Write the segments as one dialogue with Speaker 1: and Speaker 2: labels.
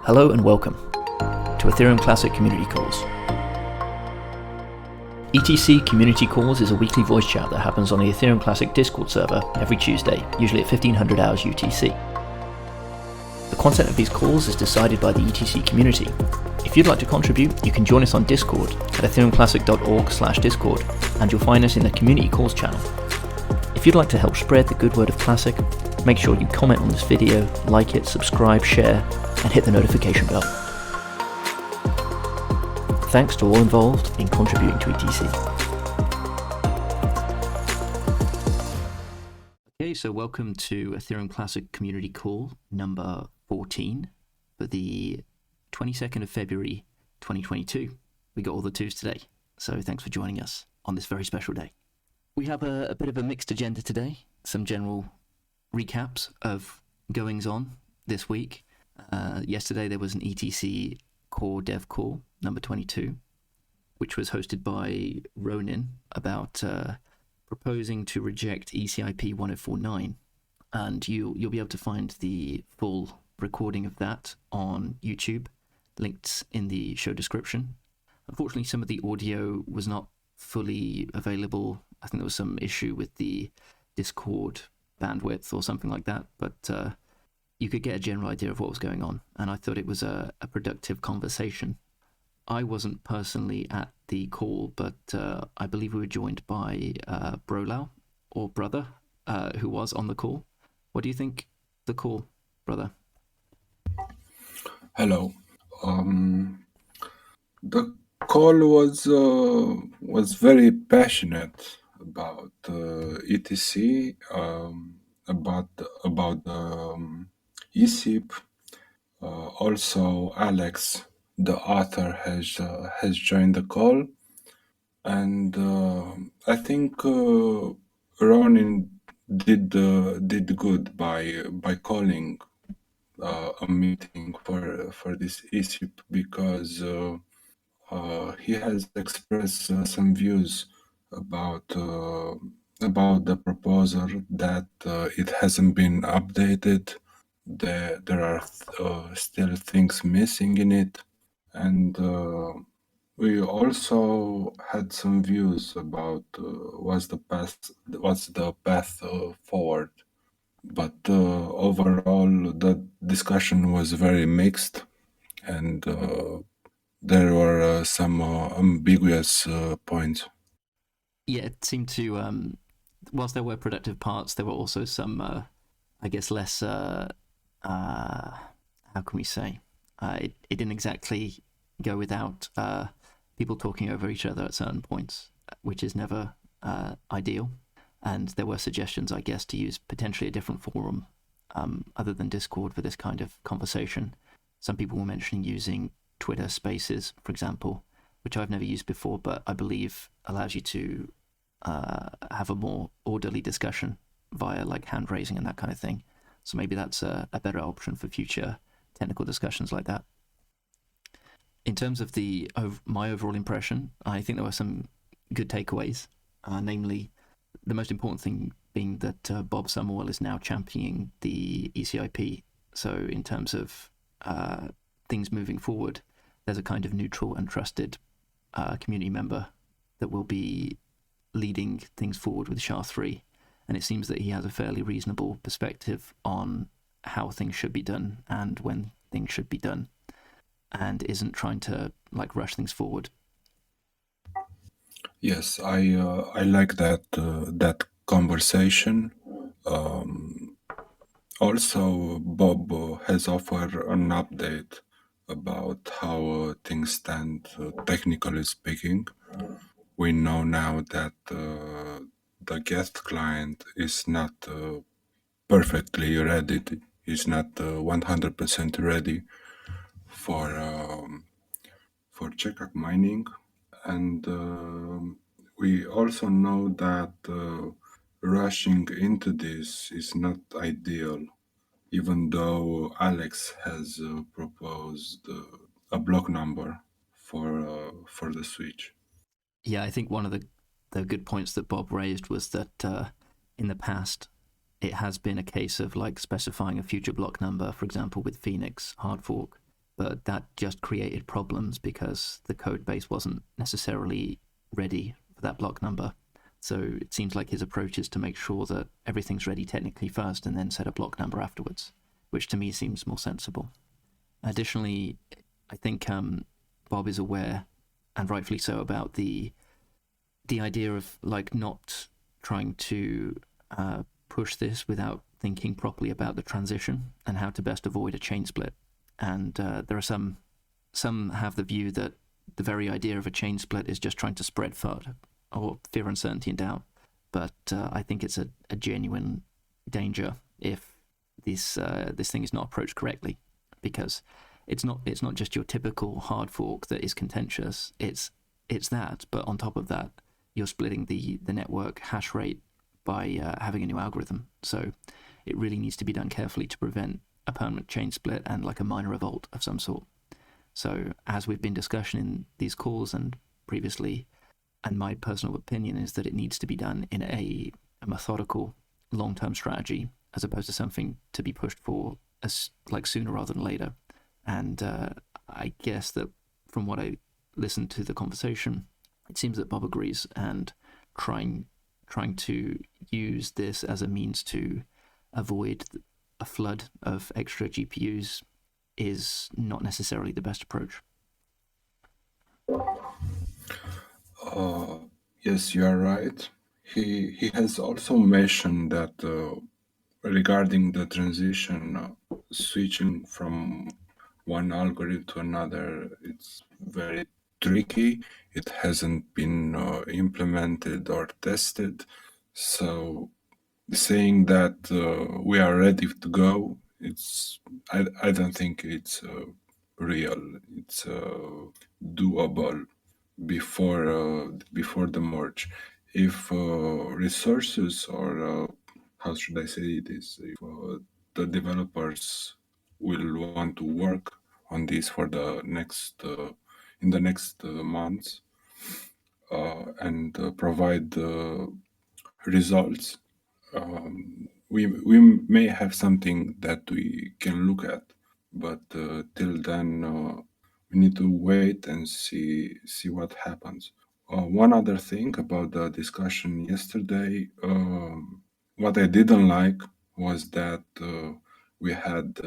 Speaker 1: Hello and welcome to Ethereum Classic Community Calls. ETC Community Calls is a weekly voice chat that happens on the Ethereum Classic Discord server every Tuesday, usually at 1500 hours UTC. The content of these calls is decided by the ETC community. If you'd like to contribute, you can join us on Discord at ethereumclassic.org/discord, and you'll find us in the Community Calls channel. If you'd like to help spread the good word of Classic, make sure you comment on this video, like it, subscribe, share, and hit the notification bell. Thanks to all involved in contributing to ETC. Okay, so welcome to Ethereum Classic Community Call number 14 for the 22nd of February 2022. We got all the twos today, so thanks for joining us on this very special day. We have a bit of a mixed agenda today, some general recaps of goings on this week. Yesterday there was an ETC Core Dev Call, number 22, which was hosted by Ronin about proposing to reject ECIP 1049. And you'll be able to find the full recording of that on YouTube, linked in the show description. Unfortunately, some of the audio was not fully available. I think there was some issue with the Discord bandwidth or something like that, but you could get a general idea of what was going on, and I thought it was a productive conversation. I wasn't personally at the call, but I believe we were joined by Brolau, or Brother, who was on the call. What do you think of the call, Brother?
Speaker 2: Hello. The call was very passionate about ETC, about ECIP. Also, Alex, the author, has joined the call, and I think Ronin did good by calling a meeting for this ECIP, because he has expressed some views about the proposal, that it hasn't been updated. There are still things missing in it, and we also had some views about what's the path forward. But overall, the discussion was very mixed, and there were some ambiguous points.
Speaker 1: Yeah, it seemed to, whilst there were productive parts, there were also some, I guess, less, how can we say? It didn't exactly go without people talking over each other at certain points, which is never ideal. And there were suggestions, I guess, to use potentially a different forum other than Discord for this kind of conversation. Some people were mentioning using Twitter Spaces, for example, which I've never used before, but I believe allows you to have a more orderly discussion via like hand raising and that kind of thing. So maybe that's a better option for future technical discussions like that. In terms of my overall impression, I think there were some good takeaways, namely the most important thing being that Bob Summerwell is now championing the ECIP. So in terms of things moving forward, there's a kind of neutral and trusted community member that will be leading things forward with SHA-3. And it seems that he has a fairly reasonable perspective on how things should be done and when things should be done, and isn't trying to like rush things forward.
Speaker 2: Yes, I like that conversation. Also, Bob has offered an update about how things stand, technically speaking. We know now that the guest client is not perfectly ready. It's not 100% ready for check-up mining. And we also know that rushing into this is not ideal, even though Alex has proposed a block number for the switch.
Speaker 1: Yeah, I think one of the good points that Bob raised was that in the past it has been a case of like specifying a future block number, for example, with Phoenix hard fork, but that just created problems because the code base wasn't necessarily ready for that block number. So it seems like his approach is to make sure that everything's ready technically first and then set a block number afterwards, which to me seems more sensible. Additionally, I think Bob is aware, and rightfully so, about the idea of like not trying to push this without thinking properly about the transition and how to best avoid a chain split. And there are some have the view that the very idea of a chain split is just trying to spread FUD or fear, uncertainty, and doubt. But I think it's a genuine danger if this thing is not approached correctly, because it's not just your typical hard fork that is contentious. It's that, but on top of that, you're splitting the network hash rate by having a new algorithm. So it really needs to be done carefully to prevent a permanent chain split and like a minor revolt of some sort. So as we've been discussing in these calls and previously, and my personal opinion is that it needs to be done in a methodical, long-term strategy, as opposed to something to be pushed for as like sooner rather than later. And I guess that from what I listened to the conversation, it seems that Bob agrees, and trying to use this as a means to avoid a flood of extra GPUs is not necessarily the best approach.
Speaker 2: Yes, you are right. He has also mentioned that regarding the transition, switching from one algorithm to another, it's very tricky. It hasn't been implemented or tested. So saying that we are ready to go, I don't think it's real. It's doable before the merge. If resources or how should I say this? If the developers will want to work on this for the next in the next months and provide results, we may have something that we can look at, but till then we need to wait and see what happens. One other thing about the discussion yesterday, what I didn't like was that we had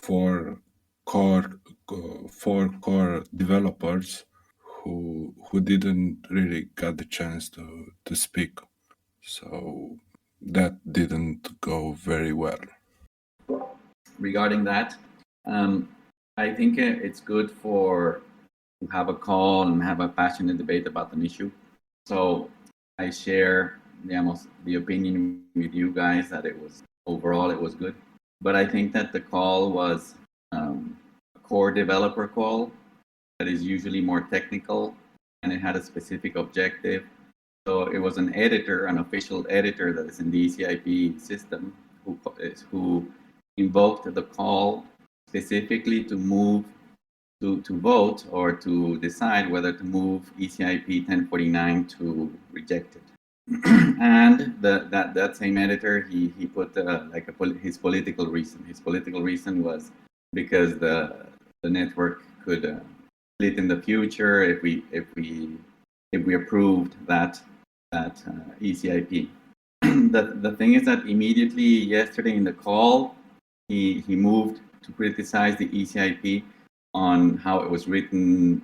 Speaker 2: core four core developers who didn't really get the chance to speak. So that didn't go very well.
Speaker 3: Regarding that, I think it's good to have a call and have a passionate debate about an issue. So I share the opinion with you guys that overall it was good. But I think that the call was a core developer call that is usually more technical, and it had a specific objective. So it was an editor, an official editor that is in the ECIP system, who invoked the call specifically to move to vote or to decide whether to move ECIP 1049 to reject it. And that same editor, he put his political reason. His political reason was because the network could split in the future if we approved that ECIP. The thing is that immediately yesterday in the call, he moved to criticize the ECIP on how it was written,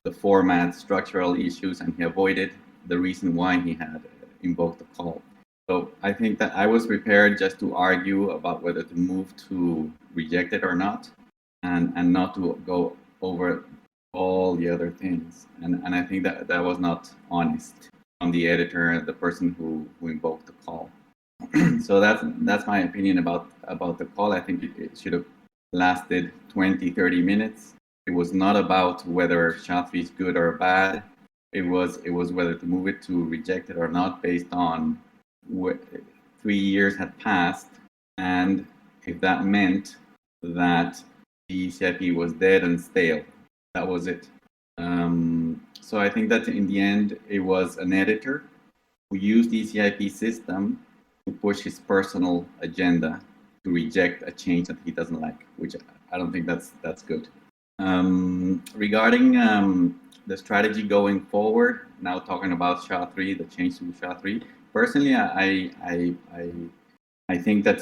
Speaker 3: the format, structural issues, and he avoided the reason why he had invoked the call. So I think that I was prepared just to argue about whether to move to reject it or not, and not to go over all the other things. And I think that was not honest on the editor, the person who invoked the call. So that's my opinion about the call. I think it should have lasted 20-30 minutes. It was not about whether SHA-3 is good or bad. It was whether to move it to reject it or not, based on 3 years had passed, and if that meant that the ECIP was dead and stale. That was it. So I think that in the end, it was an editor who used the ECIP system to push his personal agenda to reject a change that he doesn't like, which I don't think that's good. Regarding the strategy going forward, now talking about SHA-3, the change to SHA-3. Personally, I think that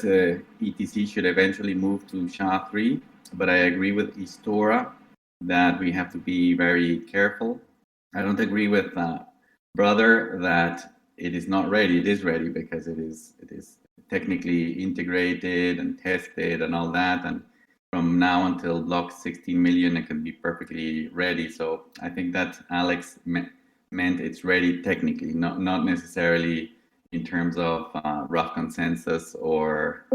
Speaker 3: ETC should eventually move to SHA-3, but I agree with Istora that we have to be very careful. I don't agree with Brother that it is not ready. It is ready because it is technically integrated and tested and all that. And from now until block 16 million, it can be perfectly ready. So I think that Alex meant it's ready technically, not necessarily in terms of rough consensus or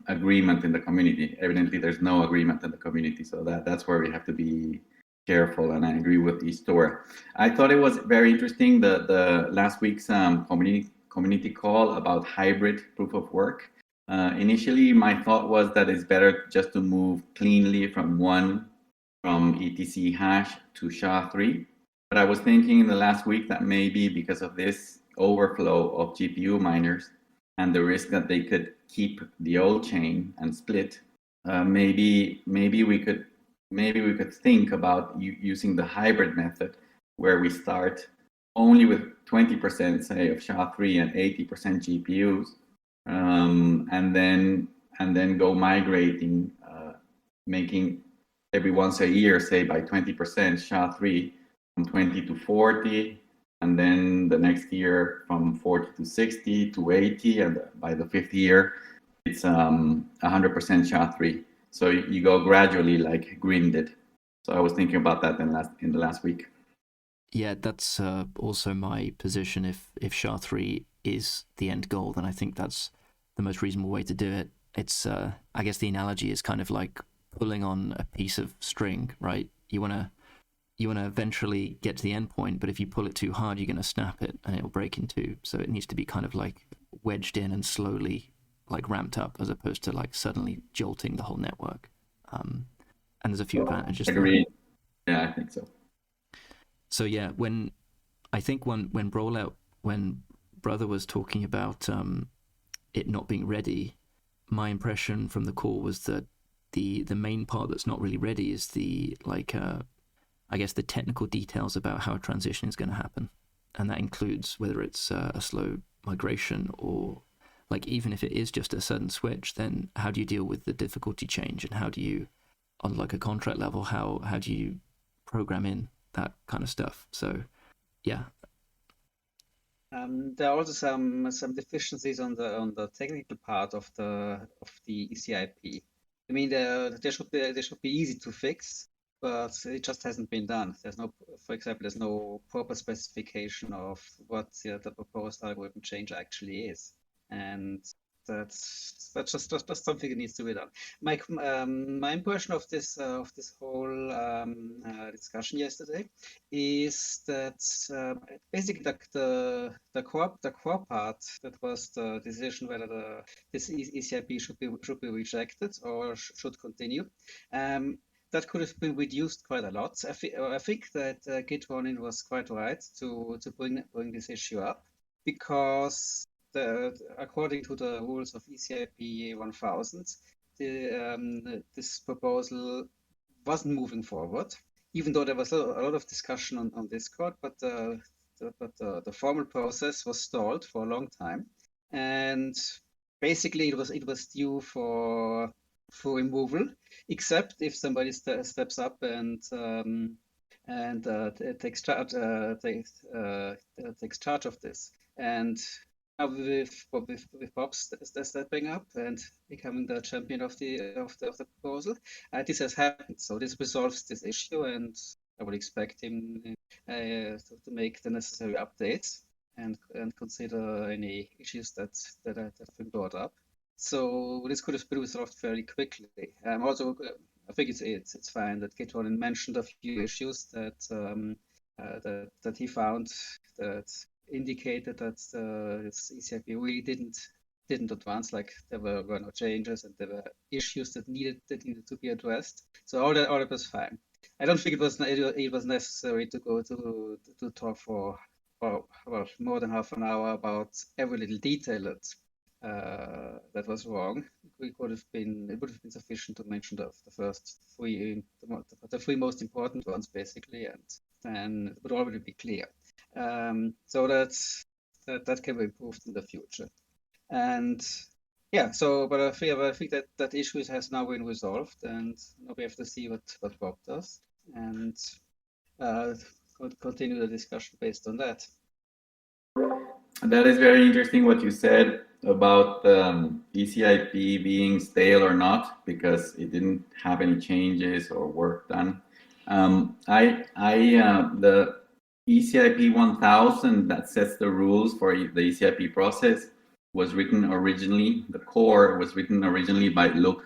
Speaker 3: agreement in the community. Evidently, there's no agreement in the community, so that's where we have to be careful. And I agree with Istora. I thought it was very interesting the last week's community call about hybrid proof of work. Initially, my thought was that it's better just to move cleanly from ETC hash to SHA-3. But I was thinking in the last week that maybe because of this overflow of GPU miners and the risk that they could keep the old chain and split, maybe we could think about using the hybrid method where we start only with 20% say of SHA-3 and 80% GPUs, and then go migrating, making every once a year, say by 20% SHA-3 from 20 to 40, and then the next year from 40 to 60 to 80, and by the fifth year it's 100% SHA-3. So you go gradually, like Green did. So I was thinking about that in the last week.
Speaker 1: Yeah, that's also my position. If SHA-3 is the end goal, then I think that's the most reasonable way to do it. It's I guess the analogy is kind of like pulling on a piece of string, right? You wanna eventually get to the end point, but if you pull it too hard, you're gonna snap it and it'll break in two. So it needs to be kind of like wedged in and slowly like ramped up, as opposed to like suddenly jolting the whole network. And there's a few advantages.
Speaker 3: Agreed. Yeah, I think so.
Speaker 1: So yeah, when Brother was talking about it not being ready, my impression from the call was that the main part that's not really ready is the I guess the technical details about how a transition is going to happen, and that includes whether it's a slow migration or like even if it is just a sudden switch, then how do you deal with the difficulty change, and how do you, on like a contract level, how do you program in that kind of stuff? So yeah.
Speaker 4: There are also some deficiencies on the technical part of the ECIP. I mean, they should be easy to fix, but it just hasn't been done. There's no, for example, there's no proper specification of what the proposed algorithm change actually is, and that's just something that needs to be done. My impression of this whole discussion yesterday is that basically the core part, that was the decision whether this ECIP should be rejected or should continue. That could have been reduced quite a lot. I think that Gitwanin was quite right to bring this issue up, because according to the rules of ECIP 1000, this proposal wasn't moving forward, even though there was a lot of discussion on Discord, but the formal process was stalled for a long time, and basically it was due for removal, except if somebody steps up and takes charge of this. And now with Bob stepping up and becoming the champion of the proposal, this has happened. So this resolves this issue, and I would expect him to make the necessary updates and consider any issues that have been brought up. So this could have been resolved fairly quickly. Also, I think it's fine that Gitwanin mentioned a few issues that he found that indicated that this ECIP really didn't advance. Like there were no changes and there were issues that needed to be addressed. So all that was fine. I don't think it was necessary to go to talk for more than half an hour about every little detail that was wrong. It would have been sufficient to mention the first three, the three most important ones basically, and then it would already be clear. So that can be improved in the future. And yeah, so but I think that issue has now been resolved, and now we have to see what Bob does, and continue the discussion based on that.
Speaker 3: That is very interesting what you said about ECIP being stale or not, because it didn't have any changes or work done. The ECIP 1000 that sets the rules for the ECIP process was written originally, the core was written originally by Luke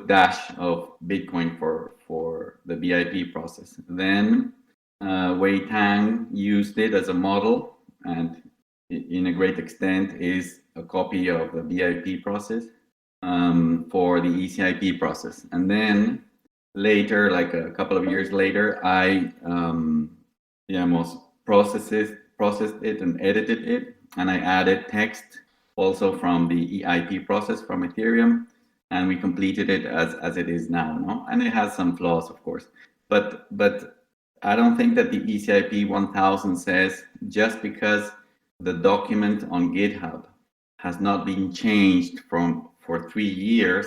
Speaker 3: Dash of Bitcoin for the BIP process. Then Wei Tang used it as a model, and in a great extent is a copy of the BIP process for the ECIP process. And then later, like a couple of years later, I processed it and edited it, and I added text also from the EIP process from Ethereum, and we completed it as it is now. No? And it has some flaws, of course, but I don't think that the ECIP 1000 says just because the document on GitHub has not been changed for 3 years,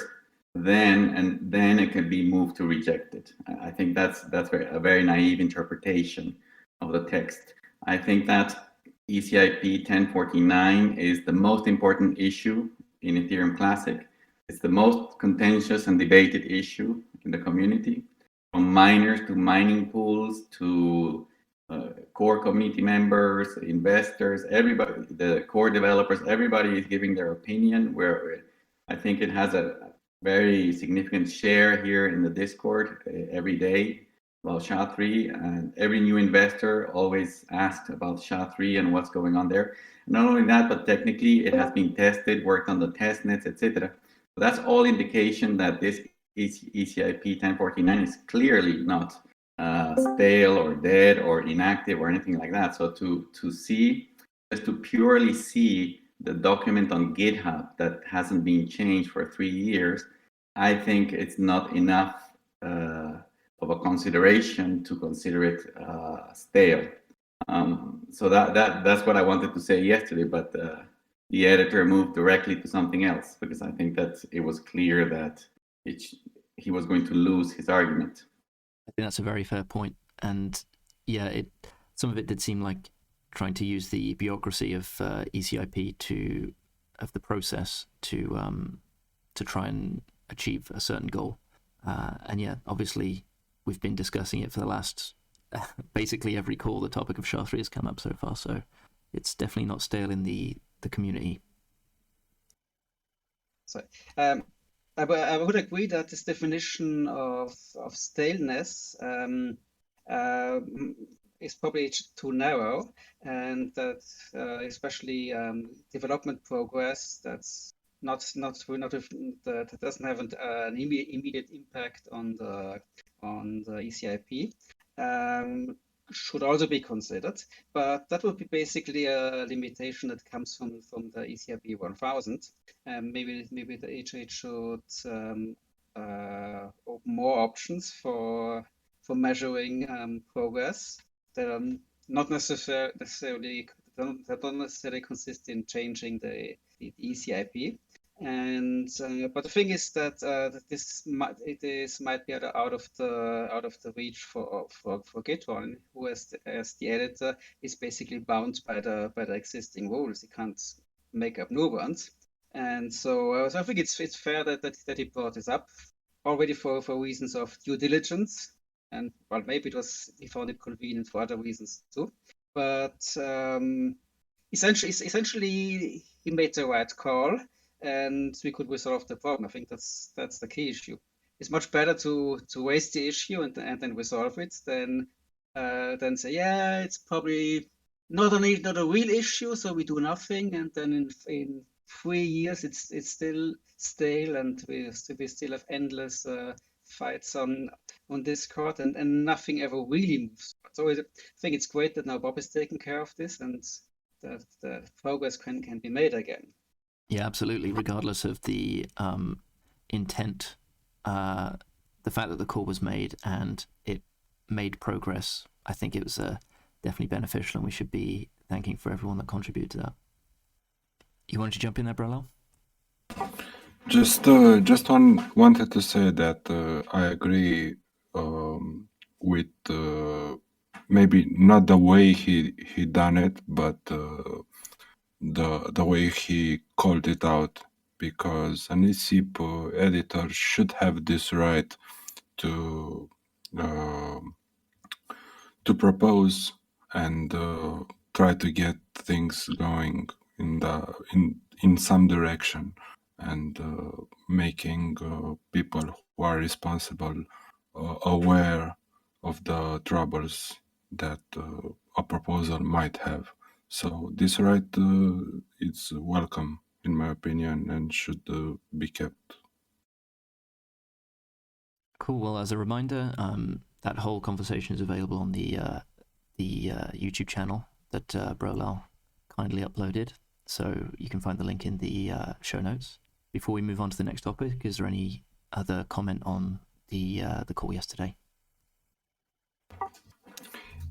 Speaker 3: then it can be moved to rejected. I think that's a very naive interpretation of the text. I think that ECIP 1049 is the most important issue in Ethereum Classic. It's the most contentious and debated issue in the community, from miners to mining pools to core community members, investors, everybody, the core developers, everybody is giving their opinion, where I think it has a very significant share here in the Discord every day about SHA-3, and every new investor always asks about SHA-3 and what's going on there. Not only that, but technically it has been tested, worked on the test nets, etc. So that's all indication that this ECIP 1049 is clearly not stale or dead or inactive or anything like that. So to see, just to purely see the document on GitHub that hasn't been changed for 3 years, I think it's not enough of a consideration to consider it stale. So that's what I wanted to say yesterday, but the editor moved directly to something else, because I think that it was clear that he was going to lose his argument.
Speaker 1: I think that's a very fair point. And yeah, some of it did seem like trying to use the bureaucracy of ECIP of the process to try and achieve a certain goal. And yeah, obviously we've been discussing it for the last basically every call. The topic of SHA-3 has come up so far, so it's definitely not stale in the community.
Speaker 4: So I would agree that this definition of staleness is probably too narrow, and that especially development progress that doesn't have an immediate impact on the ECIP should also be considered, but that would be basically a limitation that comes from the ECIP 1000. Maybe the HH should open more options for measuring progress that are not necessarily consist in changing the ECIP. And but the thing is that this might be out of the reach for Gitron, who as the editor is basically bound by the existing rules. He can't make up new ones. And so I think it's fair that he brought this up already for reasons of due diligence, and well, maybe he found it convenient for other reasons too. But essentially he made the right call, and we could resolve the problem. I think that's the key issue. It's much better to raise the issue and then resolve it than say, yeah, it's probably not a real issue, so we do nothing, and then in 3 years it's still stale, and we still have endless fights on Discord, and nothing ever really moves. So I think it's great that now Bob is taking care of this, and that the progress can be made again.
Speaker 1: Yeah, absolutely. Regardless of the intent, the fact that the call was made and it made progress, I think it was definitely beneficial, and we should be thanking for everyone that contributed to that. You wanted to jump in there, Brolal?
Speaker 2: Just wanted to say that I agree with maybe not the way he done it, but the way he called it out, because an ECIP editor should have this right to propose and try to get things going in some direction, and making people who are responsible aware of the troubles that a proposal might have. So this right is welcome, in my opinion, and should be kept.
Speaker 1: Cool. Well, as a reminder, that whole conversation is available on the YouTube channel that Brolal kindly uploaded. So you can find the link in the show notes. Before we move on to the next topic, is there any other comment on the call yesterday?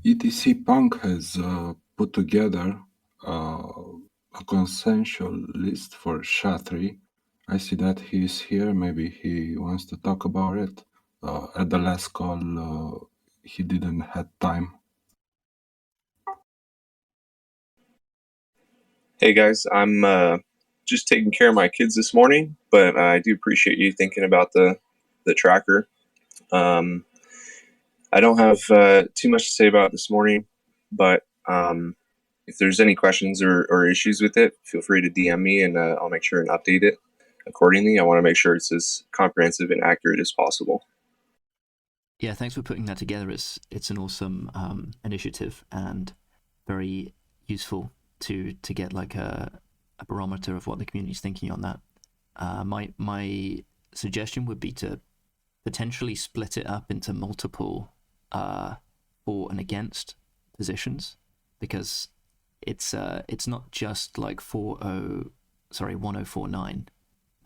Speaker 2: ETC Punk has put together a consensual list for SHA-3. I see that he's here. Maybe he wants to talk about it. At the last call, he didn't have time.
Speaker 5: Hey guys, I'm just taking care of my kids this morning, but I do appreciate you thinking about the tracker. I don't have too much to say about it this morning, but if there's any questions or issues with it, feel free to DM me, and I'll make sure and update it accordingly. I want to make sure it's as comprehensive and accurate as possible.
Speaker 1: Yeah, thanks for putting that together. It's an awesome initiative and very useful to get like a barometer of what the community's thinking on that. My suggestion would be to potentially split it up into multiple for and against positions, because it's not just like 1049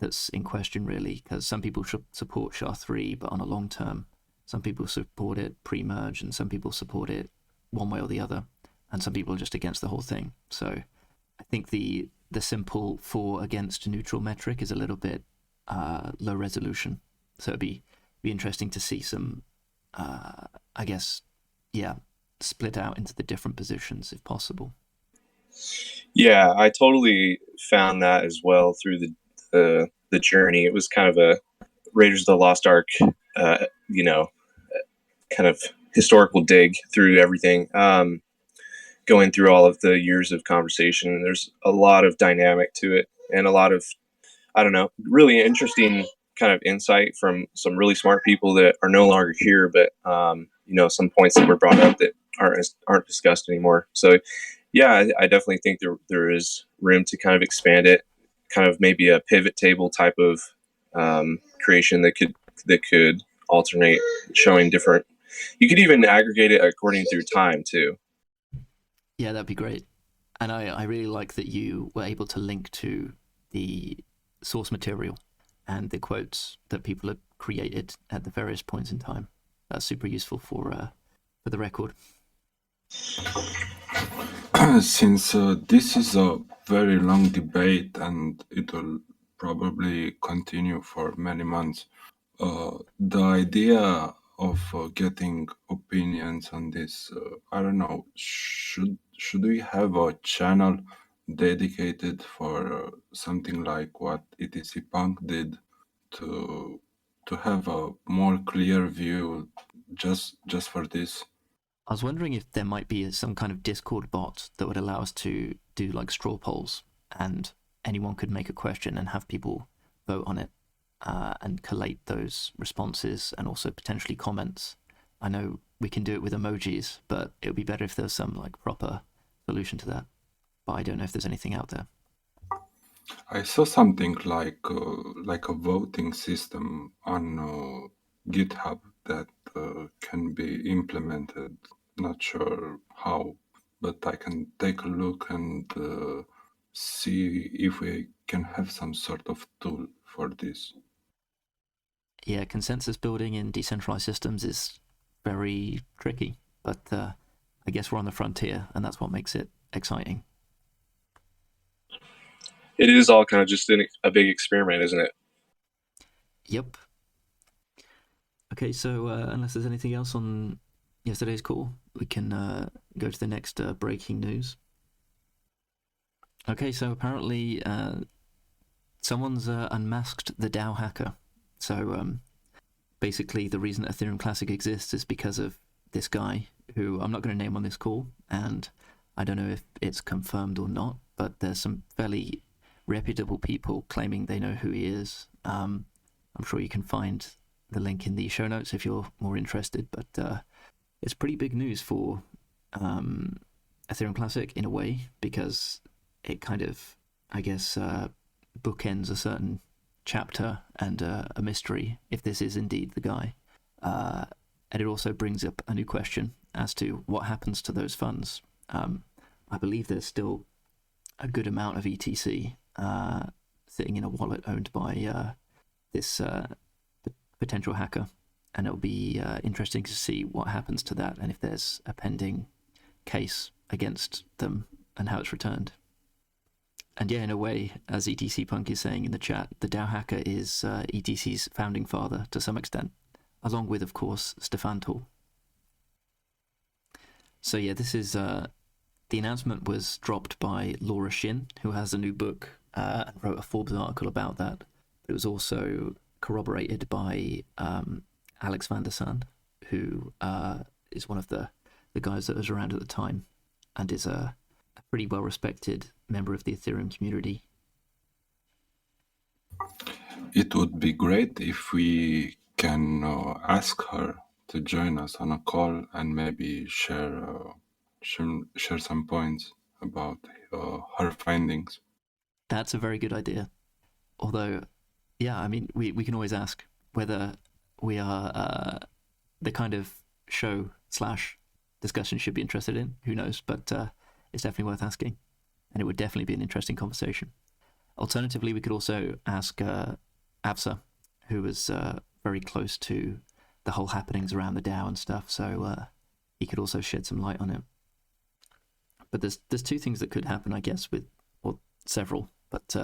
Speaker 1: that's in question really, because some people should support SHA-3 but on a long term, some people support it pre-merge, and some people support it one way or the other, and some people are just against the whole thing. So I think the simple for against neutral metric is a little bit low resolution, so it'd be interesting to see some I guess split out into the different positions if possible.
Speaker 5: Yeah, I totally found that as well through the journey. It was kind of a Raiders of the Lost Ark, kind of historical dig through everything, going through all of the years of conversation. There's a lot of dynamic to it, and a lot of, I don't know, really interesting kind of insight from some really smart people that are no longer here, but some points that were brought up that aren't discussed anymore. So yeah, I definitely think there is room to kind of expand it, kind of maybe a pivot table type of creation that could alternate, showing different. You could even aggregate it according through time too.
Speaker 1: Yeah, that'd be great. And I really like that you were able to link to the source material and the quotes that people had created at the various points in time. That's super useful for the record.
Speaker 2: Since this is a very long debate and it will probably continue for many months, the idea of getting opinions on this, I don't know, should we have a channel dedicated for something like what ETC Punk did, to have a more clear view just for this?
Speaker 1: I was wondering if there might be some kind of Discord bot that would allow us to do like straw polls, and anyone could make a question and have people vote on it, and collate those responses and also potentially comments. I know we can do it with emojis, but it would be better if there was some like proper solution to that. But I don't know if there's anything out there.
Speaker 2: I saw something like a voting system on GitHub that can be implemented. Not sure how, but I can take a look and see if we can have some sort of tool for this.
Speaker 1: Yeah, consensus building in decentralized systems is very tricky, but I guess we're on the frontier, and that's what makes it exciting.
Speaker 5: It is all kind of just a big experiment, isn't it?
Speaker 1: Yep. Okay, so unless there's anything else on yesterday's call, we can go to the next breaking news. Okay, so apparently someone's unmasked the DAO hacker. So basically the reason Ethereum Classic exists is because of this guy, who I'm not going to name on this call, and I don't know if it's confirmed or not, but there's some fairly reputable people claiming they know who he is. I'm sure you can find the link in the show notes if you're more interested, but it's pretty big news for Ethereum Classic in a way, because it kind of, I guess, bookends a certain chapter and a mystery, if this is indeed the guy. And it also brings up a new question as to what happens to those funds. I believe there's still a good amount of ETC sitting in a wallet owned by this potential hacker, and it'll be interesting to see what happens to that, and if there's a pending case against them and how it's returned. And yeah, in a way, as ETC Punk is saying in the chat, the DAO hacker is ETC's founding father to some extent, along with, of course, Stefan Tull. So yeah, this is the announcement was dropped by Laura Shin, who has a new book and wrote a Forbes article about that. But it was also corroborated by Alex van der Sand, who is one of the guys that was around at the time and is a pretty well-respected member of the Ethereum community.
Speaker 2: It would be great if we can ask her to join us on a call and maybe share some points about her findings.
Speaker 1: That's a very good idea. Although, yeah, I mean, we can always ask whether we are the kind of show / discussion should be interested in. Who knows? But it's definitely worth asking, and it would definitely be an interesting conversation. Alternatively, we could also ask Avsa, who was very close to the whole happenings around the DAO and stuff, so he could also shed some light on it. But there's two things that could happen, I guess, or several, but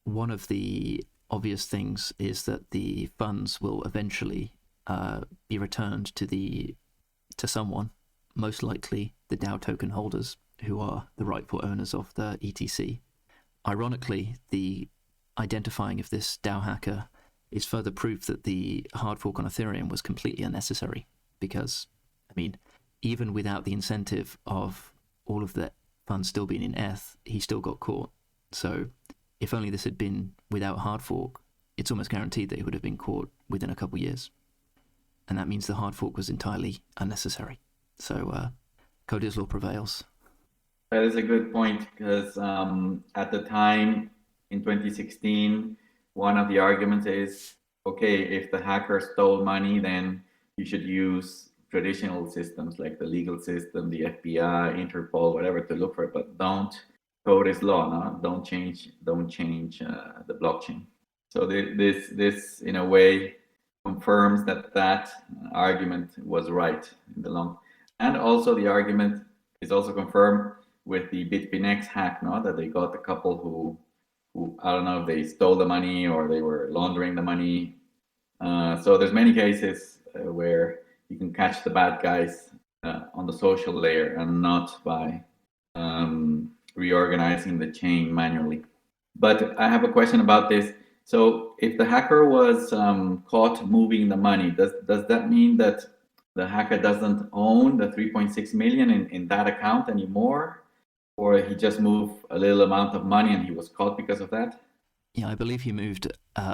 Speaker 1: one of the obvious things is that the funds will eventually be returned to someone, most likely the DAO token holders, who are the rightful owners of the ETC. Ironically, the identifying of this DAO hacker is further proof that the hard fork on Ethereum was completely unnecessary, because, I mean, even without the incentive of all of the funds still being in ETH, he still got caught. So if only this had been without hard fork, it's almost guaranteed that he would have been caught within a couple years. And that means the hard fork was entirely unnecessary. So Cody's law prevails.
Speaker 3: That is a good point, because at the time in 2016, one of the arguments is, okay, if the hacker stole money, then you should use traditional systems like the legal system, the FBI, Interpol, whatever, to look for it, but don't code is law, no? Don't change the blockchain. So this in a way confirms that argument was right in the long, and also the argument is also confirmed with the Bitfinex hack, no? That they got a couple who I don't know if they stole the money or they were laundering the money. So there's many cases where you can catch the bad guys on the social layer and not by reorganizing the chain manually. But I have a question about this. So if the hacker was caught moving the money, does that mean that the hacker doesn't own the 3.6 million in that account anymore? Or he just moved a little amount of money and he was caught because of that?
Speaker 1: Yeah, I believe he moved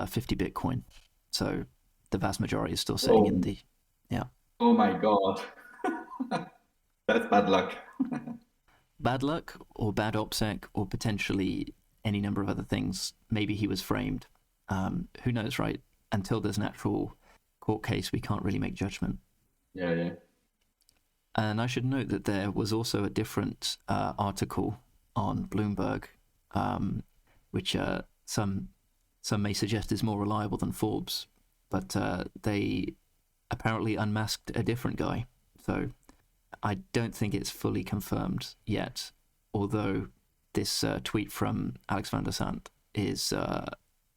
Speaker 1: 50 Bitcoin. So the vast majority is still sitting in the... Yeah.
Speaker 3: Oh my God. That's bad luck.
Speaker 1: Bad luck or bad OPSEC or potentially any number of other things. Maybe he was framed. Who knows, right? Until there's an actual court case, we can't really make judgment.
Speaker 3: Yeah. And
Speaker 1: I should note that there was also a different article on Bloomberg which some may suggest is more reliable than Forbes, but they apparently unmasked a different guy. So I don't think it's fully confirmed yet, although this tweet from Alex van der Sant is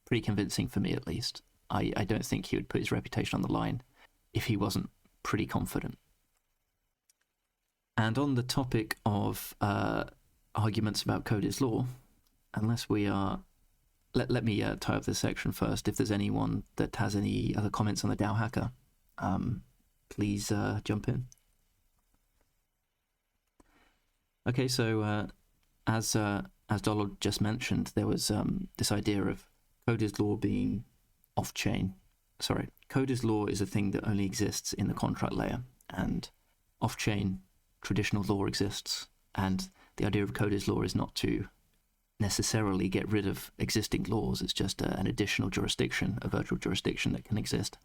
Speaker 1: pretty convincing for me, at least. I don't think he would put his reputation on the line if he wasn't pretty confident. And on the topic of arguments about code is law, unless we are... Let me tie up this section first. If there's anyone that has any other comments on the DAO hacker, please jump in. Okay, so as Donald just mentioned, there was this idea of code is law being off-chain. Sorry, code is law is a thing that only exists in the contract layer, and off-chain traditional law exists. And the idea of code is law is not to necessarily get rid of existing laws. It's just an additional jurisdiction, a virtual jurisdiction that can exist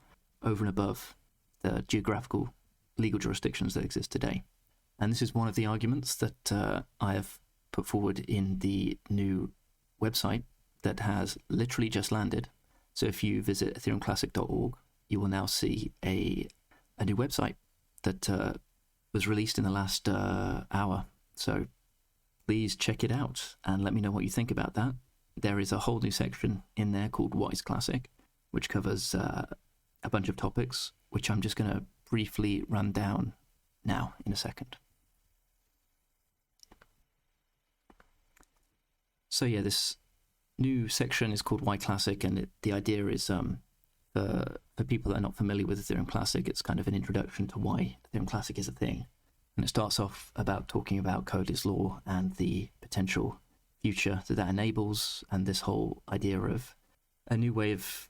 Speaker 1: over and above the geographical legal jurisdictions that exist today. And this is one of the arguments that I have put forward in the new website that has literally just landed. So if you visit ethereumclassic.org, you will now see a new website that was released in the last hour. So please check it out and let me know what you think about that. There is a whole new section in there called Wise Classic, which covers a bunch of topics, which I'm just going to briefly run down now in a second. So yeah, this new section is called Why Classic, and the idea is for people that are not familiar with Ethereum Classic, it's kind of an introduction to why Ethereum Classic is a thing. And it starts off about talking about code is law and the potential future that enables, and this whole idea of a new way of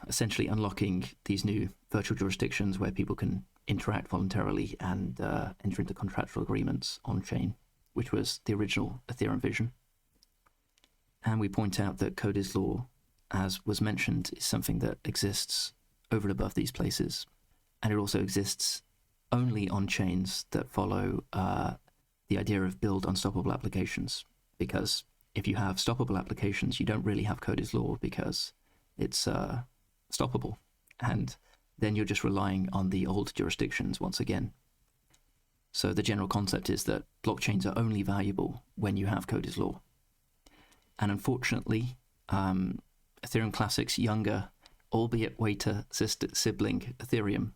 Speaker 1: essentially unlocking these new virtual jurisdictions where people can interact voluntarily and enter into contractual agreements on-chain, which was the original Ethereum vision. And we point out that code is law, as was mentioned, is something that exists over and above these places. And it also exists only on chains that follow the idea of build unstoppable applications. Because if you have stoppable applications, you don't really have code is law because it's stoppable. And then you're just relying on the old jurisdictions once again. So the general concept is that blockchains are only valuable when you have code is law. And unfortunately, Ethereum Classic's younger, albeit waiter sibling Ethereum,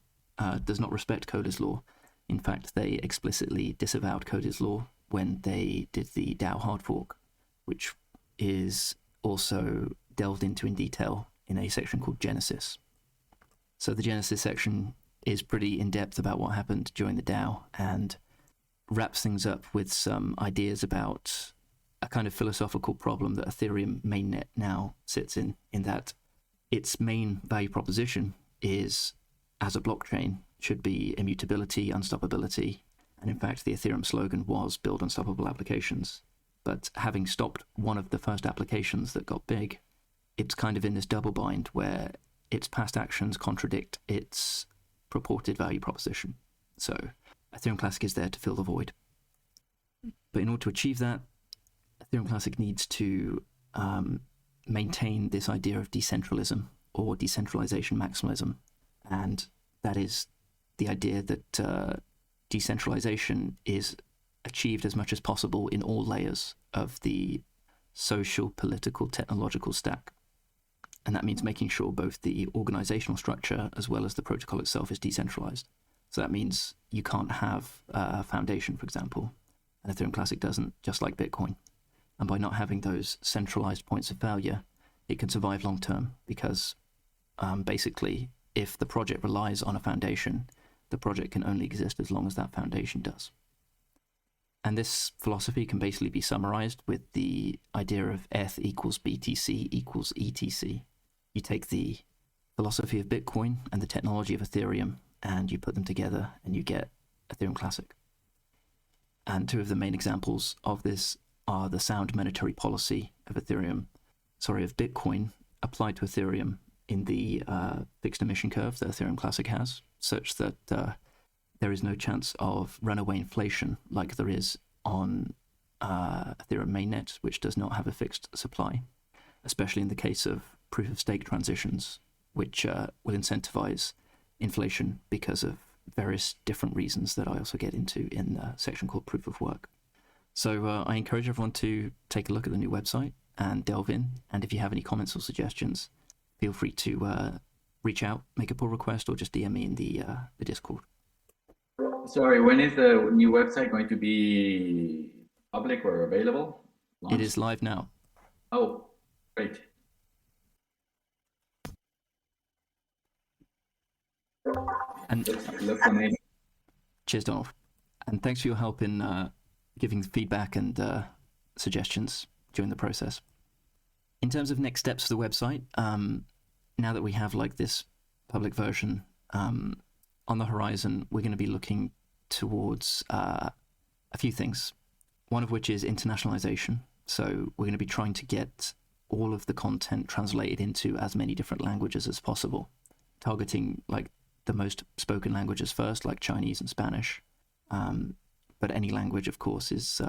Speaker 1: does not respect code is law. In fact, they explicitly disavowed code is law when they did the DAO hard fork, which is also delved into in detail in a section called Genesis. So the Genesis section is pretty in-depth about what happened during the DAO and wraps things up with some ideas about a kind of philosophical problem that Ethereum mainnet now sits in that its main value proposition is, as a blockchain, should be immutability, unstoppability. And in fact, the Ethereum slogan was build unstoppable applications. But having stopped one of the first applications that got big, it's kind of in this double bind where its past actions contradict its purported value proposition. So Ethereum Classic is there to fill the void. But in order to achieve that, Ethereum Classic needs to maintain this idea of decentralism or decentralization maximalism. And that is the idea that decentralization is achieved as much as possible in all layers of the social, political, technological stack. And that means making sure both the organizational structure as well as the protocol itself is decentralized. So that means you can't have a foundation, for example, and Ethereum Classic doesn't, just like Bitcoin. And by not having those centralized points of failure, it can survive long term because basically, if the project relies on a foundation, the project can only exist as long as that foundation does. And this philosophy can basically be summarized with the idea of ETH equals BTC equals ETC. You take the philosophy of Bitcoin and the technology of Ethereum, and you put them together, and you get Ethereum Classic. And two of the main examples of this are the sound monetary policy of Bitcoin applied to Ethereum in the fixed emission curve that Ethereum Classic has, such that there is no chance of runaway inflation like there is on Ethereum mainnet, which does not have a fixed supply, especially in the case of proof-of-stake transitions, which will incentivize inflation because of various different reasons that I also get into in the section called Proof of Work. So I encourage everyone to take a look at the new website and delve in. And if you have any comments or suggestions, feel free to reach out, make a pull request, or just DM me in the Discord.
Speaker 3: Sorry, when is the new website going to be public or available?
Speaker 1: It is live now.
Speaker 3: Oh, great.
Speaker 1: And
Speaker 3: Looks amazing.
Speaker 1: cheers, Donald. And thanks for your help in giving feedback and suggestions during the process. In terms of next steps for the website, now that we have like this public version on the horizon, we're going to be looking towards a few things. One of which is internationalization. So we're going to be trying to get all of the content translated into as many different languages as possible, targeting like the most spoken languages first, like Chinese and Spanish. But any language, of course, is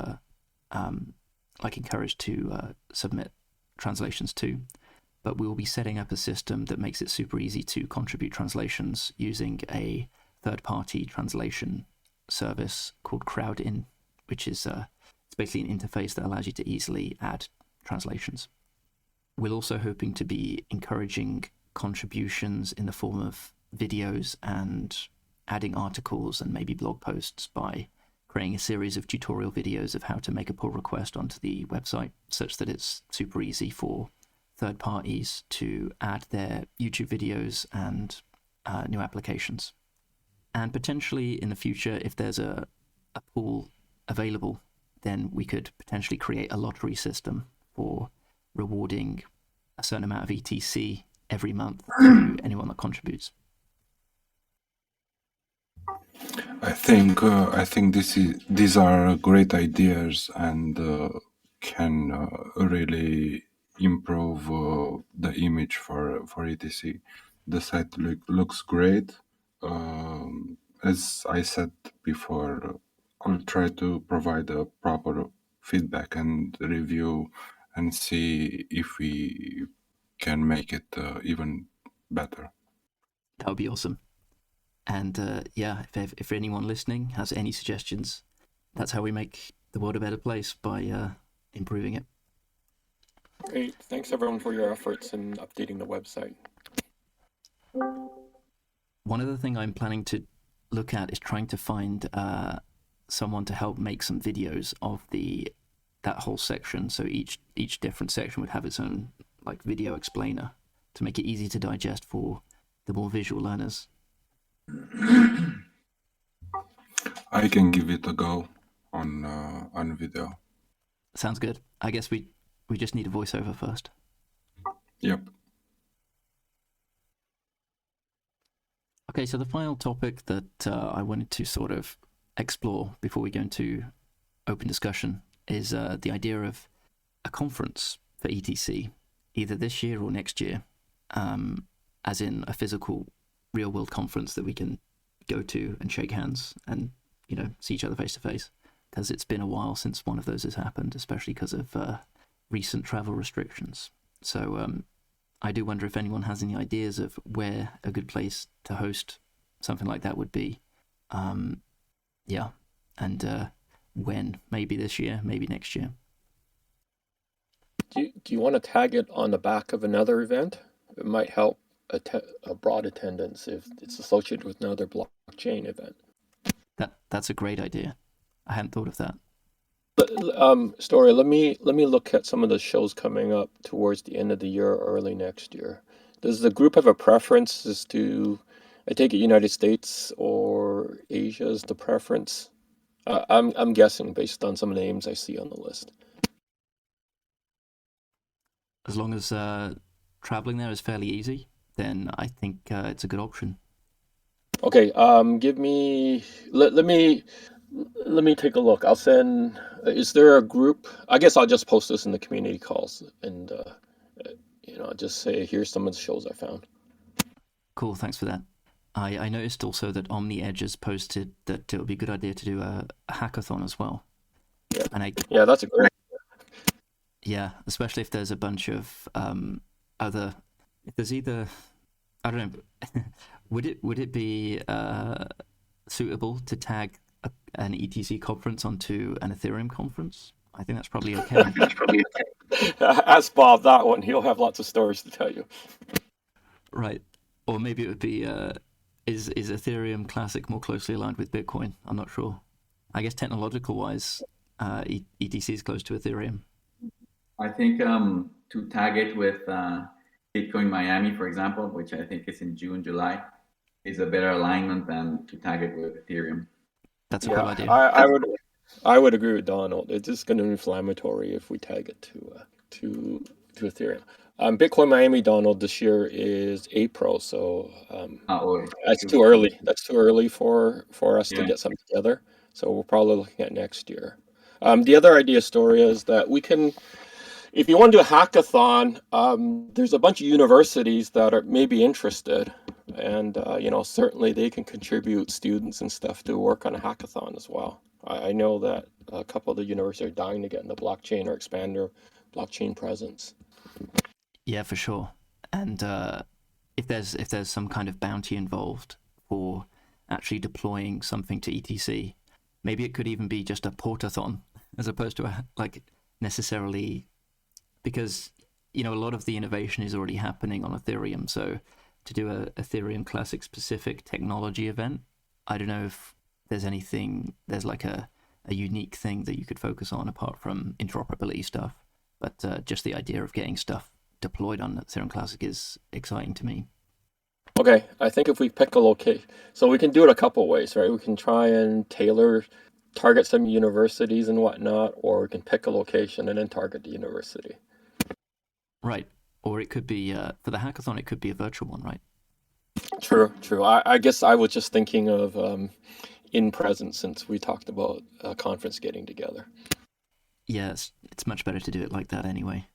Speaker 1: like encouraged to submit translations to. But we will be setting up a system that makes it super easy to contribute translations using a third-party translation service called Crowdin, which is it's basically an interface that allows you to easily add translations. We're also hoping to be encouraging contributions in the form of videos and adding articles and maybe blog posts by creating a series of tutorial videos of how to make a pull request onto the website, such that it's super easy for third parties to add their YouTube videos and new applications. And potentially in the future, if there's a pool available, then we could potentially create a lottery system for rewarding a certain amount of ETC every month to anyone that contributes.
Speaker 2: I think these are great ideas and can really improve the image for ETC. The site looks great. As I said before, I'll try to provide a proper feedback and review and see if we can make it even better.
Speaker 1: That would be awesome. And yeah, if anyone listening has any suggestions, that's how we make the world a better place, by improving it.
Speaker 6: Great. Thanks everyone for your efforts in updating the website.
Speaker 1: One other thing I'm planning to look at is trying to find someone to help make some videos of that whole section. So each different section would have its own like video explainer to make it easy to digest for the more visual learners.
Speaker 2: I can give it a go on video.
Speaker 1: Sounds good. I guess we just need a voiceover first.
Speaker 2: Yep.
Speaker 1: Okay, so the final topic that I wanted to sort of explore before we go into open discussion is the idea of a conference for ETC, either this year or next year, as in a physical real-world conference that we can go to and shake hands and, see each other face to face, because it's been a while since one of those has happened, especially because of recent travel restrictions. So I do wonder if anyone has any ideas of where a good place to host something like that would be. Yeah, and when, maybe this year, maybe next year.
Speaker 6: Do you want to tag it on the back of another event? It might help a broad attendance if it's associated with another blockchain event.
Speaker 1: That's a great idea. I hadn't thought of that.
Speaker 6: But Story, let me look at some of the shows coming up towards the end of the year or early next year. Does the group have a preference as to, I take it United States or Asia is the preference? I'm guessing based on some of the names I see on the list.
Speaker 1: As long as traveling there is fairly easy, then I think it's a good option.
Speaker 6: Okay, let me take a look. I'll send, is there a group? I guess I'll just post this in the community calls and, just say, here's some of the shows I found.
Speaker 1: Cool, thanks for that. I noticed also that OmniEdge has posted that it would be a good idea to do a hackathon as well.
Speaker 6: Yeah.
Speaker 1: And
Speaker 6: Yeah, that's a great.
Speaker 1: yeah, especially if there's a bunch of other, if there's either, I don't know, would it be suitable to tag an ETC conference onto an Ethereum conference? I think that's probably okay.
Speaker 6: Ask Bob that one. He'll have lots of stories to tell you.
Speaker 1: Right. Or maybe it would be, is Ethereum Classic more closely aligned with Bitcoin? I'm not sure. I guess technological wise, ETC is close to Ethereum.
Speaker 3: I think to tag it with Bitcoin Miami, for example, which I think is in June, July, is a better alignment than to tag it with Ethereum.
Speaker 1: That's a cool idea.
Speaker 6: I would agree with Donald. It's just going to be inflammatory if we tag it to Ethereum. Bitcoin Miami, Donald, this year is April, so that's too early. That's too early for us to get something together. So we're probably looking at next year. The other idea, Storia, is that we can, if you want to do a hackathon, there's a bunch of universities that are maybe interested, and certainly they can contribute students and stuff to work on a hackathon as well. I know that a couple of the universities are dying to get in the blockchain or expand their blockchain presence.
Speaker 1: Yeah, for sure. And if there's some kind of bounty involved for actually deploying something to ETC, maybe it could even be just a portathon as opposed to necessarily, because a lot of the innovation is already happening on Ethereum. So to do a Ethereum Classic specific technology event, I don't know if there's like a unique thing that you could focus on apart from interoperability stuff. But just the idea of getting stuff deployed on Ethereum Classic is exciting to me.
Speaker 6: Okay, I think if we pick a location, so we can do it a couple ways, right? We can try and target some universities and whatnot, or we can pick a location and then target the university.
Speaker 1: Right, or it could be, for the hackathon, it could be a virtual one, right?
Speaker 6: True. I guess I was just thinking of in presence, since we talked about a conference getting together.
Speaker 1: Yeah, it's much better to do it like that anyway.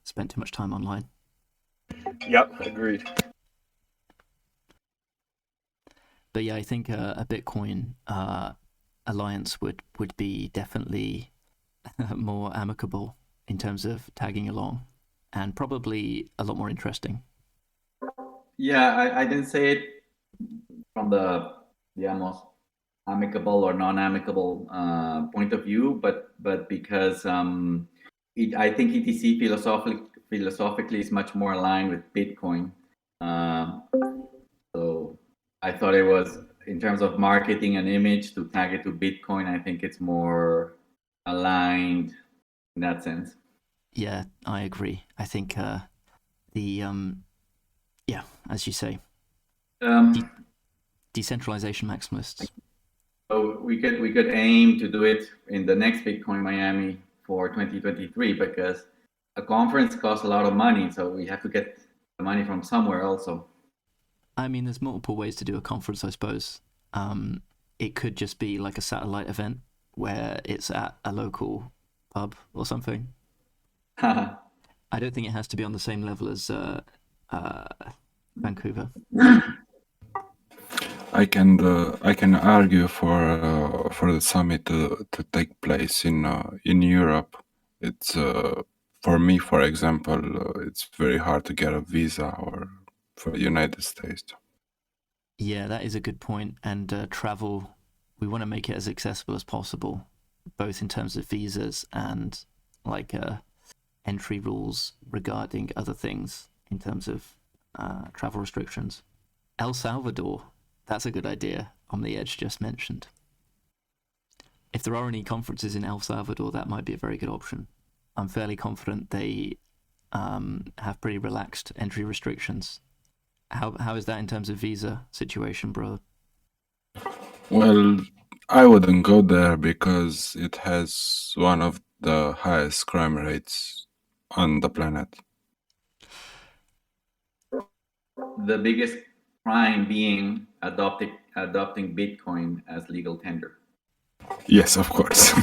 Speaker 1: Spent too much time online.
Speaker 6: Yep, agreed.
Speaker 1: But yeah, I think a Bitcoin alliance would be definitely more amicable in terms of tagging along, and probably a lot more interesting.
Speaker 3: Yeah, I didn't say it from the most amicable or non-amicable point of view, but because I think ETC philosophically is much more aligned with Bitcoin. So I thought it was, in terms of marketing and image, to tag it to Bitcoin. I think it's more aligned in that sense.
Speaker 1: Yeah, I agree. I think as you say, decentralization maximalists.
Speaker 3: So we could aim to do it in the next Bitcoin Miami for 2023, because a conference costs a lot of money, so we have to get the money from somewhere also.
Speaker 1: I mean, there's multiple ways to do a conference, I suppose. It could just be like a satellite event where it's at a local pub or something. I don't think it has to be on the same level as Vancouver.
Speaker 2: I can argue for the summit to take place in Europe. It's for me, for example, it's very hard to get a visa or for the United States.
Speaker 1: Yeah, that is a good point. And travel, we want to make it as accessible as possible, both in terms of visas and like entry rules regarding other things in terms of travel restrictions. El Salvador, that's a good idea on the edge just mentioned. If there are any conferences in El Salvador, that might be a very good option. I'm fairly confident they have pretty relaxed entry restrictions. How is that in terms of visa situation, bro?
Speaker 2: Well, I wouldn't go there because it has one of the highest crime rates on the planet.
Speaker 3: The biggest crime being adopting Bitcoin as legal tender.
Speaker 2: Yes, of course.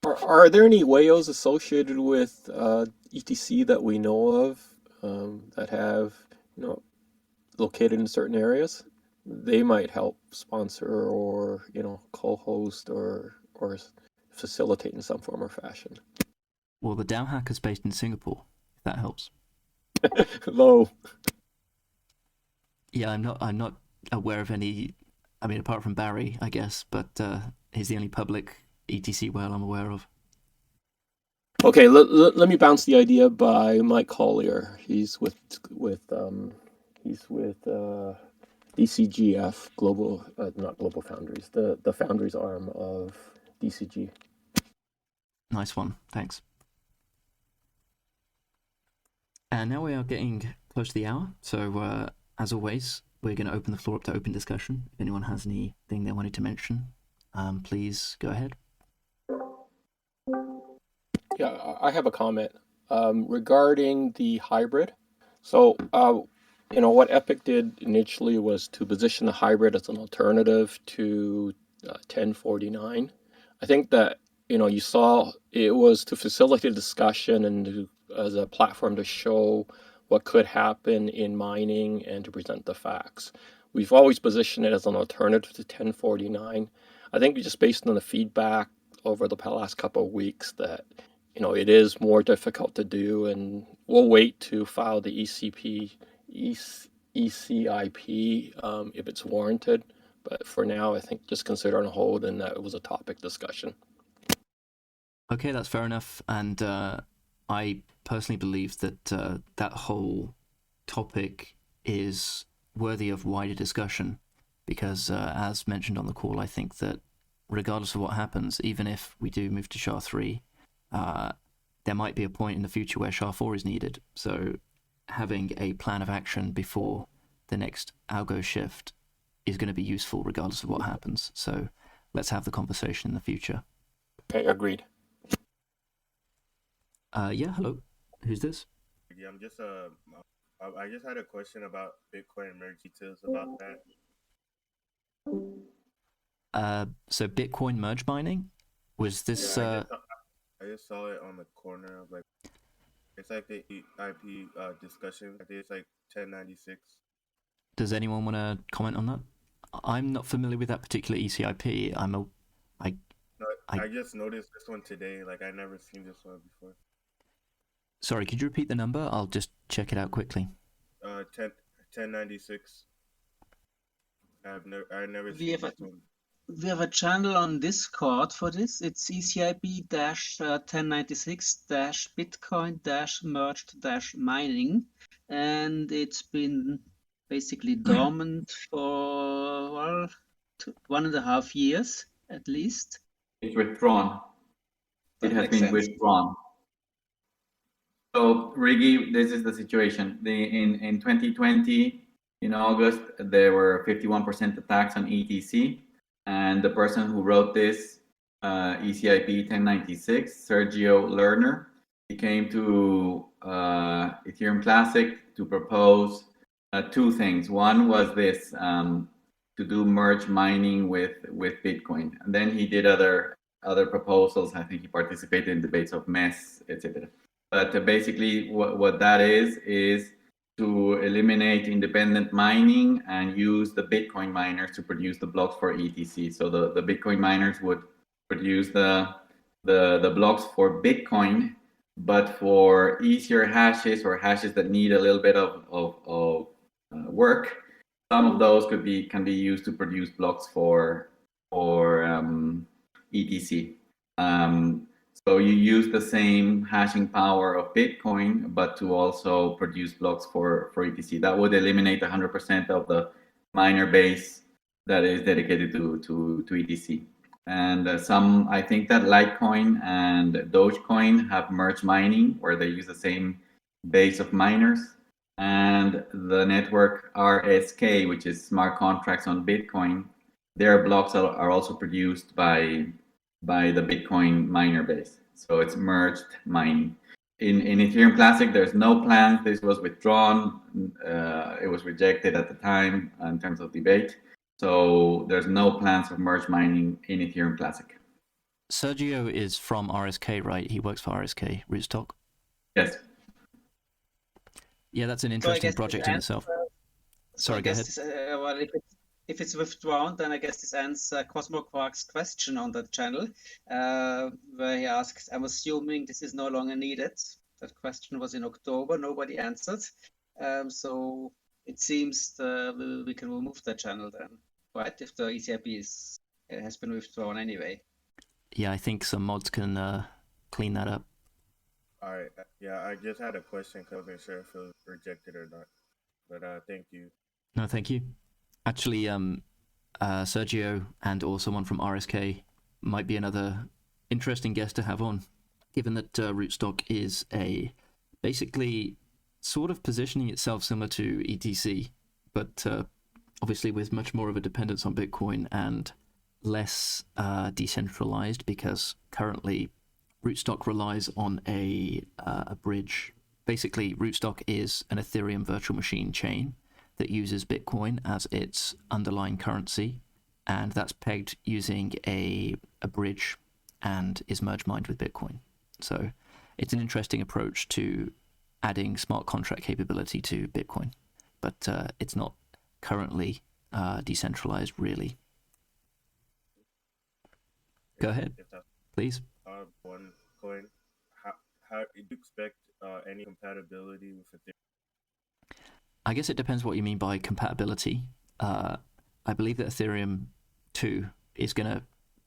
Speaker 6: Are there any whales associated with ETC that we know of that have located in certain areas? they might help sponsor or co-host or facilitate in some form or fashion.
Speaker 1: Well, the DAO hacker's based in Singapore, if that helps.
Speaker 6: Low.
Speaker 1: Yeah, I'm not aware of any. I mean, apart from Barry, I guess, but he's the only public ETC whale I'm aware of.
Speaker 6: Okay, let me bounce the idea by Mike Collier. He's with DCGF Global, not Global Foundries, the Foundries arm of DCG.
Speaker 1: Nice one, thanks. And now we are getting close to the hour, so as always, we're going to open the floor up to open discussion. If anyone has anything they wanted to mention, please go ahead.
Speaker 6: Yeah, I have a comment regarding the hybrid. So, what Epic did initially was to position the hybrid as an alternative to 1049. I think that, you saw it was to facilitate discussion and as a platform to show what could happen in mining and to present the facts. We've always positioned it as an alternative to 1049. I think just based on the feedback over the last couple of weeks that it is more difficult to do, and we'll wait to file the ECIP if it's warranted. But for now, I think just consider on hold, and that it was a topic discussion.
Speaker 1: Okay, that's fair enough. And I personally believe that that whole topic is worthy of wider discussion because, as mentioned on the call, I think that regardless of what happens, even if we do move to SHA-3, there might be a point in the future where SHA-4 is needed. So having a plan of action before the next algo shift is going to be useful regardless of what happens. So let's have the conversation in the future.
Speaker 6: Okay, agreed.
Speaker 1: Yeah, hello. Who's this?
Speaker 7: Yeah, I'm just I just had a question about Bitcoin merge details about that.
Speaker 1: So Bitcoin merge mining? Was this...
Speaker 7: Yeah, I just saw it on the corner of it's like the IP discussion. I think it's like 1096.
Speaker 1: Does anyone want to comment on that? I'm not familiar with that particular ECIP.
Speaker 7: I just noticed this one today. I never seen this one before.
Speaker 1: Sorry, could you repeat the number? I'll just check it out quickly.
Speaker 7: 1096. I never
Speaker 4: We
Speaker 7: seen
Speaker 4: have
Speaker 7: this one.
Speaker 4: We have a channel on Discord for this. It's ECIP-1096-Bitcoin-merged-mining, and it's been basically dormant for 1.5 years at least.
Speaker 3: It's withdrawn.
Speaker 4: That
Speaker 3: It has
Speaker 4: makes
Speaker 3: been
Speaker 4: sense.
Speaker 3: withdrawn. So, Riggy, this is the situation. In 2020, in August, there were 51% attacks on ETC. And the person who wrote this, ECIP 1096, Sergio Lerner, he came to Ethereum Classic to propose two things. One was this, to do merge mining with Bitcoin. And then he did other proposals. I think he participated in debates of MES, etc. But basically what that is to eliminate independent mining and use the Bitcoin miners to produce the blocks for ETC. So the Bitcoin miners would produce the blocks for Bitcoin, but for easier hashes or hashes that need a little bit of work, some of those can be used to produce blocks for ETC. So you use the same hashing power of Bitcoin, but to also produce blocks for ETC. That would eliminate 100% of the miner base that is dedicated to ETC. And I think that Litecoin and Dogecoin have merged mining where they use the same base of miners. And the network RSK, which is smart contracts on Bitcoin, their blocks are also produced by the Bitcoin miner base. So it's merged mining. In Ethereum Classic, there's no plan. This was withdrawn. It was rejected at the time in terms of debate. So there's no plans of merge mining in Ethereum Classic.
Speaker 1: Sergio is from RSK, right? He works for RSK, Rootstock.
Speaker 3: Yes.
Speaker 1: Yeah, that's an interesting project in itself. Sorry, go ahead.
Speaker 4: Well, if it's withdrawn, then I guess this ends Cosmo Quark's question on the channel, where he asks, I'm assuming this is no longer needed. That question was in October, nobody answered. So it seems we can remove the channel then, right? If the ECIP has been withdrawn anyway.
Speaker 1: Yeah, I think some mods can clean that up.
Speaker 7: All right. Yeah, I just had a question because I wasn't sure if it was rejected or not. But thank you.
Speaker 1: No, thank you. Actually, Sergio and or someone from RSK might be another interesting guest to have on, given that Rootstock is basically sort of positioning itself similar to ETC, but obviously with much more of a dependence on Bitcoin and less decentralized, because currently Rootstock relies on a bridge. Basically, Rootstock is an Ethereum virtual machine chain that uses Bitcoin as its underlying currency, and that's pegged using a bridge and is merge mined with Bitcoin. So it's an interesting approach to adding smart contract capability to Bitcoin, but it's not currently decentralized, really. Go ahead, please.
Speaker 7: One coin. How do you expect any compatibility with Ethereum?
Speaker 1: I guess it depends what you mean by compatibility. I believe that Ethereum 2 is going to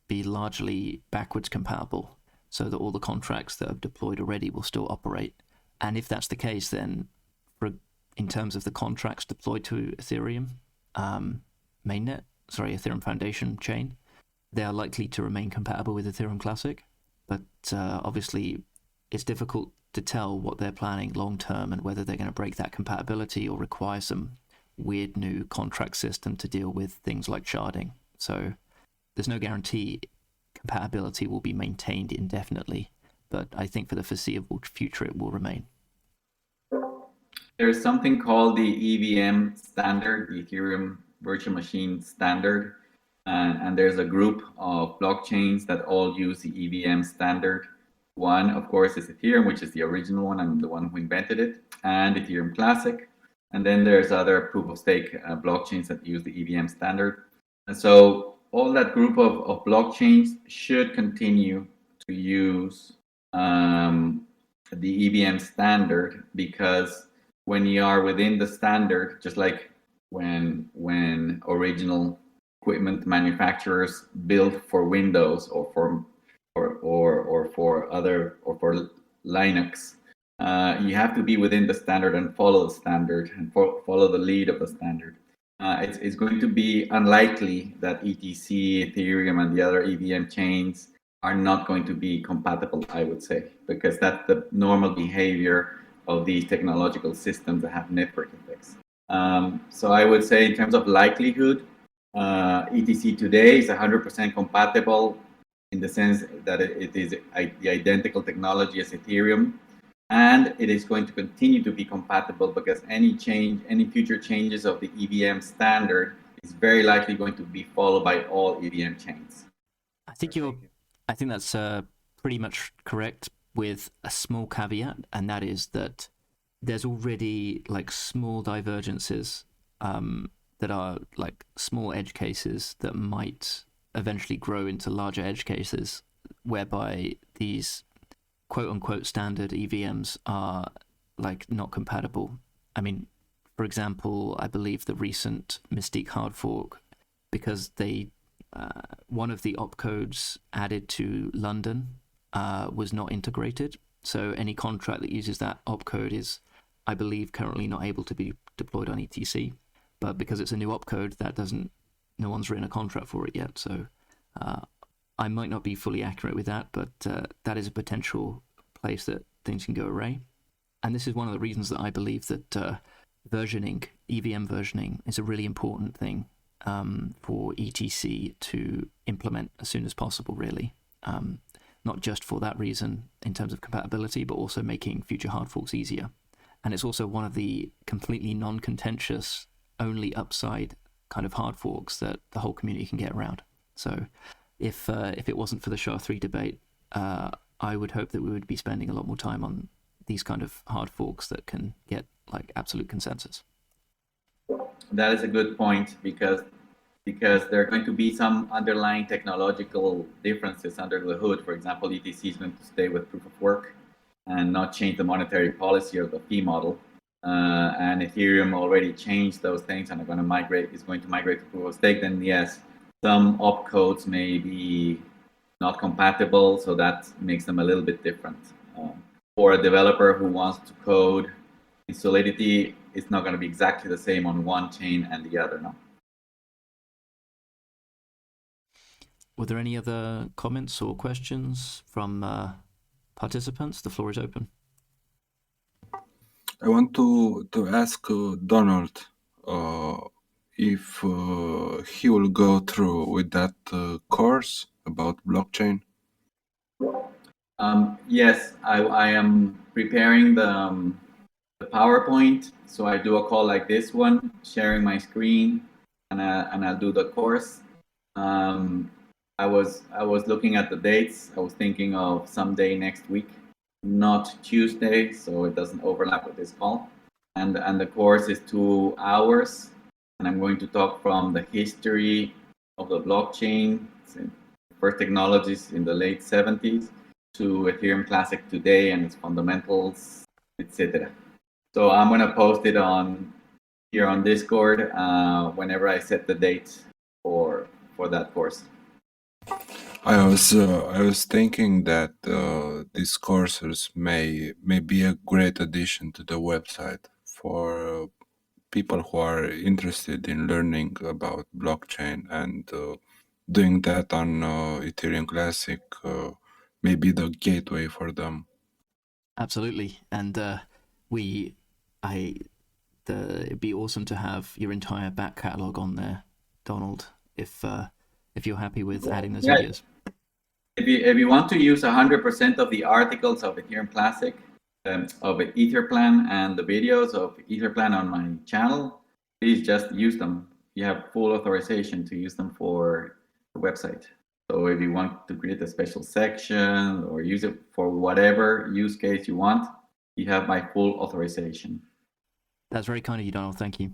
Speaker 1: be largely backwards compatible, so that all the contracts that are deployed already will still operate. And if that's the case, then in terms of the contracts deployed to Ethereum mainnet, Ethereum Foundation chain, they are likely to remain compatible with Ethereum Classic. But obviously, it's difficult to tell what they're planning long term and whether they're going to break that compatibility or require some weird new contract system to deal with things like sharding. So there's no guarantee compatibility will be maintained indefinitely, but I think for the foreseeable future it will remain.
Speaker 3: There's something called the EVM standard, the Ethereum Virtual Machine Standard, and there's a group of blockchains that all use the EVM standard. One, of course, is Ethereum, which is the original one and the one who invented it, and Ethereum Classic. And then there's other proof of stake blockchains that use the EVM standard. And so all that group of blockchains should continue to use the EVM standard, because when you are within the standard, just like when original equipment manufacturers built for Windows or for Linux, you have to be within the standard and follow the standard and follow the lead of the standard. It's going to be unlikely that ETC, Ethereum, and the other EVM chains are not going to be compatible, I would say, because that's the normal behavior of these technological systems that have network effects. So I would say in terms of likelihood, ETC today is 100% compatible in the sense that it is the identical technology as Ethereum, and it is going to continue to be compatible because any future changes of the EVM standard is very likely going to be followed by all EVM chains.
Speaker 1: I think that's pretty much correct, with a small caveat, and that is that there's already like small divergences that are like small edge cases that might eventually grow into larger edge cases, whereby these quote-unquote standard EVMs are like not compatible. I mean, for example, I believe the recent Mystique hard fork, because they one of the opcodes added to London was not integrated, so any contract that uses that opcode is, I believe, currently not able to be deployed on ETC. But because it's a new opcode, no one's written a contract for it yet. So I might not be fully accurate with that, but that is a potential place that things can go awry. And this is one of the reasons that I believe that EVM versioning, is a really important thing for ETC to implement as soon as possible, really. Not just for that reason in terms of compatibility, but also making future hard forks easier. And it's also one of the completely non-contentious, only upside kind of hard forks that the whole community can get around. So if it wasn't for the SHA-3 debate, I would hope that we would be spending a lot more time on these kind of hard forks that can get like absolute consensus.
Speaker 3: That is a good point, because because there are going to be some underlying technological differences under the hood. For example, ETC is going to stay with proof of work and not change the monetary policy or the fee model. And Ethereum already changed those things and is going to migrate to proof of stake. Then yes, some opcodes may be not compatible, so that makes them a little bit different. For a developer who wants to code in Solidity, it's not going to be exactly the same on one chain and the other. No.
Speaker 1: Were there any other comments or questions from participants? The floor is open.
Speaker 2: I want to ask Donald if he will go through with that course about blockchain.
Speaker 3: Yes, I am preparing the PowerPoint. So I do a call like this one, sharing my screen, and I'll do the course. I was looking at the dates. I was thinking of someday next week, not Tuesday, so it doesn't overlap with this call. And the course is 2 hours, and I'm going to talk from the history of the blockchain, first technologies in the late 70s, to Ethereum Classic today and its fundamentals, etc. So I'm going to post it here on Discord whenever I set the date for that course.
Speaker 2: I was thinking that these courses may be a great addition to the website for people who are interested in learning about blockchain, and doing that on Ethereum Classic may be the gateway for them.
Speaker 1: Absolutely, and it'd be awesome to have your entire back catalog on there, Donald, if you're happy with adding those videos.
Speaker 3: If you want to use 100% of the articles of Ethereum Classic, of Etherplan, and the videos of Etherplan on my channel, please just use them. You have full authorization to use them for the website. So if you want to create a special section or use it for whatever use case you want, you have my full authorization.
Speaker 1: That's very kind of you, Donald. Thank you.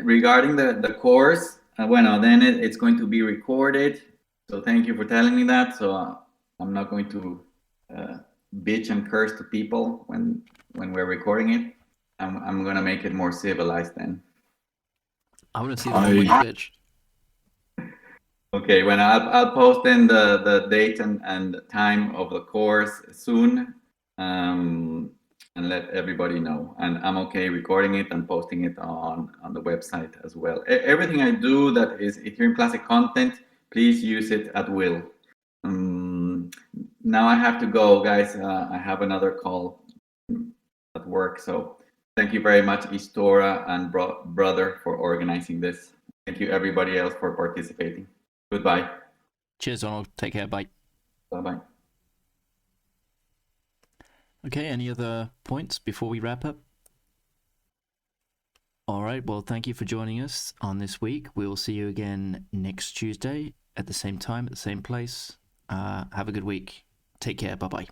Speaker 3: Regarding the course, then it's going to be recorded. So thank you for telling me that. So I'm not going to bitch and curse to people when we're recording it. I'm going to make it more civilized then.
Speaker 1: I want to see the one where you bitch.
Speaker 3: Okay, when I'll post in the date and time of the course soon, and let everybody know. And I'm okay recording it and posting it on the website as well. Everything I do that is Ethereum Classic content, please use it at will. Now I have to go, guys. I have another call at work. So thank you very much, Istora and brother, for organizing this. Thank you, everybody else, for participating. Goodbye.
Speaker 1: Cheers, Donald. Take care. Bye.
Speaker 3: Bye-bye.
Speaker 1: Okay, any other points before we wrap up? All right, well, thank you for joining us on this week. We'll see you again next Tuesday at the same time, at the same place. Have a good week. Take care. Bye-bye.